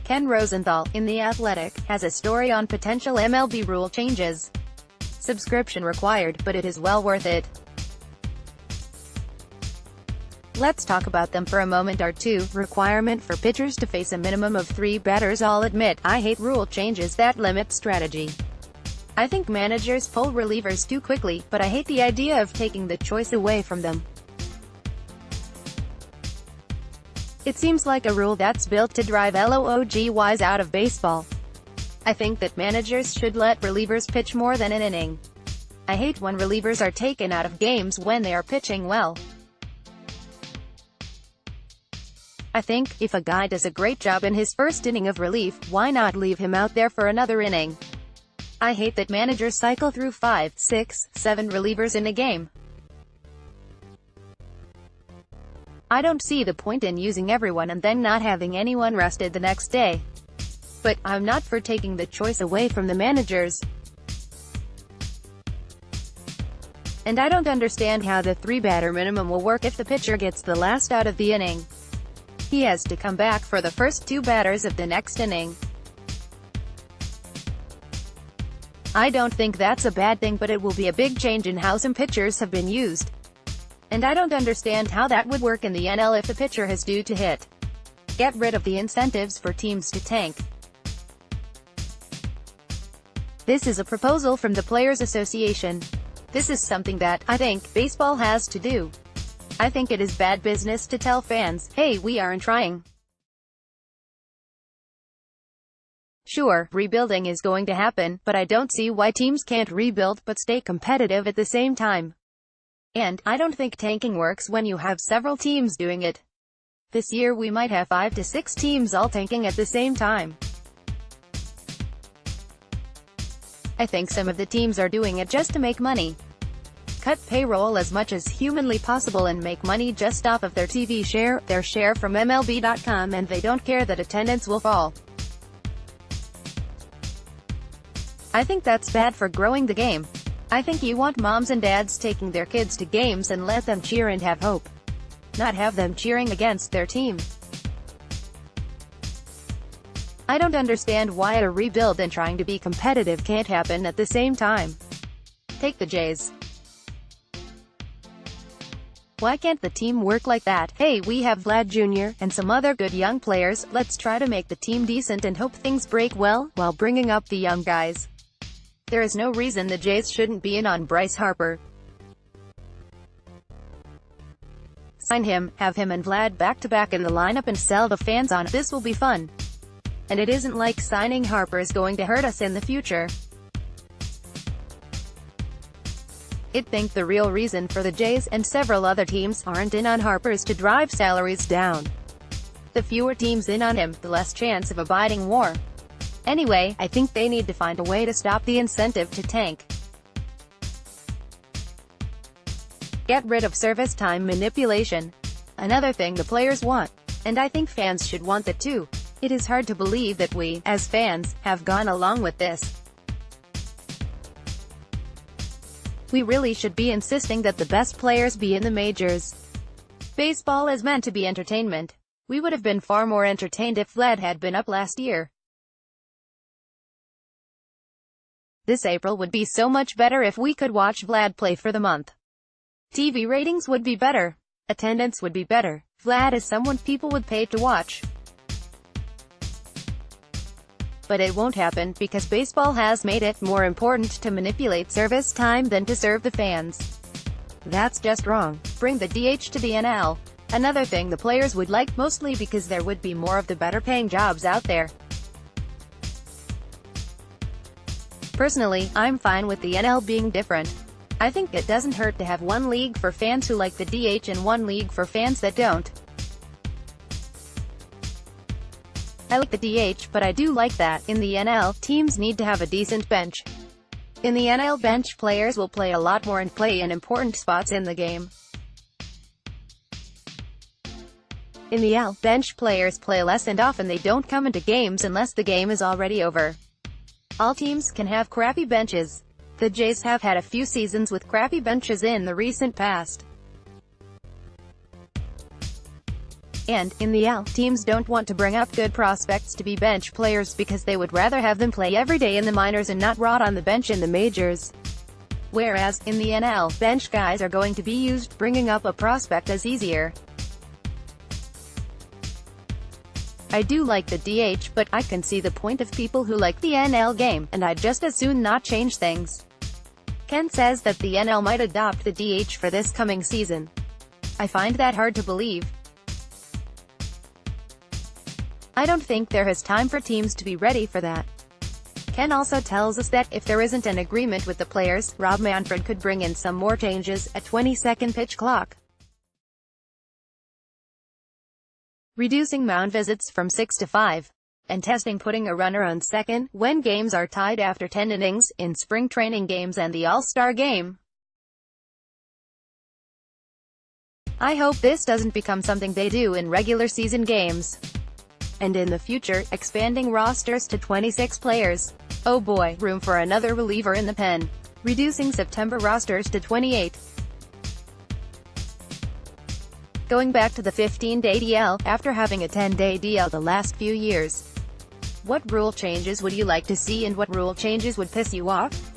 Ken Rosenthal, in The Athletic, has a story on potential MLB rule changes. Subscription required, but it is well worth it. Let's talk about them for a moment or two. Requirement for pitchers to face a minimum of 3 batters. I'll admit, I hate rule changes that limit strategy. I think managers pull relievers too quickly, but I hate the idea of taking the choice away from them. It seems like a rule that's built to drive LOOGYs out of baseball. I think that managers should let relievers pitch more than an inning. I hate when relievers are taken out of games when they are pitching well. I think, if a guy does a great job in his first inning of relief, why not leave him out there for another inning? I hate that managers cycle through 5, 6, 7 relievers in a game. I don't see the point in using everyone and then not having anyone rested the next day. But, I'm not for taking the choice away from the managers. And I don't understand how the 3-batter minimum will work if the pitcher gets the last out of the inning. He has to come back for the first 2 batters of the next inning. I don't think that's a bad thing, but it will be a big change in how some pitchers have been used. And I don't understand how that would work in the NL if the pitcher has due to hit. Get rid of the incentives for teams to tank. This is a proposal from the Players Association. This is something that, I think, baseball has to do. I think it is bad business to tell fans, hey, we aren't trying. Sure, rebuilding is going to happen, but I don't see why teams can't rebuild but stay competitive at the same time. And, I don't think tanking works when you have several teams doing it. This year we might have 5 to 6 teams all tanking at the same time. I think some of the teams are doing it just to make money. Cut payroll as much as humanly possible and make money just off of their TV share, their share from MLB.com, and they don't care that attendance will fall. I think that's bad for growing the game. I think you want moms and dads taking their kids to games and let them cheer and have hope. Not have them cheering against their team. I don't understand why a rebuild and trying to be competitive can't happen at the same time. Take the Jays. Why can't the team work like that? Hey, we have Vlad Jr. and some other good young players, let's try to make the team decent and hope things break well, while bringing up the young guys. There is no reason the Jays shouldn't be in on Bryce Harper. Sign him, have him and Vlad back-to-back in the lineup and sell the fans on. This will be fun. And it isn't like signing Harper is going to hurt us in the future. I think the real reason for the Jays, and several other teams, aren't in on Harper is to drive salaries down. The fewer teams in on him, the less chance of a bidding war. Anyway, I think they need to find a way to stop the incentive to tank. Get rid of service time manipulation. Another thing the players want. And I think fans should want that too. It is hard to believe that we, as fans, have gone along with this. We really should be insisting that the best players be in the majors. Baseball is meant to be entertainment. We would have been far more entertained if Vlad had been up last year. This April would be so much better if we could watch Vlad play for the month. TV ratings would be better. Attendance would be better. Vlad is someone people would pay to watch. But it won't happen, because baseball has made it more important to manipulate service time than to serve the fans. That's just wrong. Bring the DH to the NL. Another thing the players would like, mostly because there would be more of the better paying jobs out there. Personally, I'm fine with the NL being different. I think it doesn't hurt to have one league for fans who like the DH and one league for fans that don't. I like the DH, but I do like that, in the NL, teams need to have a decent bench. In the NL, bench players will play a lot more and play in important spots in the game. In the NL, bench players play less and often they don't come into games unless the game is already over. All teams can have crappy benches. The Jays have had a few seasons with crappy benches in the recent past. And, in the L, teams don't want to bring up good prospects to be bench players because they would rather have them play every day in the minors and not rot on the bench in the majors. Whereas, in the NL, bench guys are going to be used, bringing up a prospect is easier. I do like the DH, but I can see the point of people who like the NL game, and I'd just as soon not change things. Ken says that the NL might adopt the DH for this coming season. I find that hard to believe. I don't think there is time for teams to be ready for that. Ken also tells us that, if there isn't an agreement with the players, Rob Manfred could bring in some more changes, a 20-second pitch clock, reducing mound visits from 6 to 5, and testing putting a runner on second, when games are tied after 10 innings, in spring training games and the All-Star game. I hope this doesn't become something they do in regular season games. And in the future, expanding rosters to 26 players. Oh boy, room for another reliever in the pen. Reducing September rosters to 28. Going back to the 15-day DL, after having a 10-day DL the last few years. What rule changes would you like to see and what rule changes would piss you off?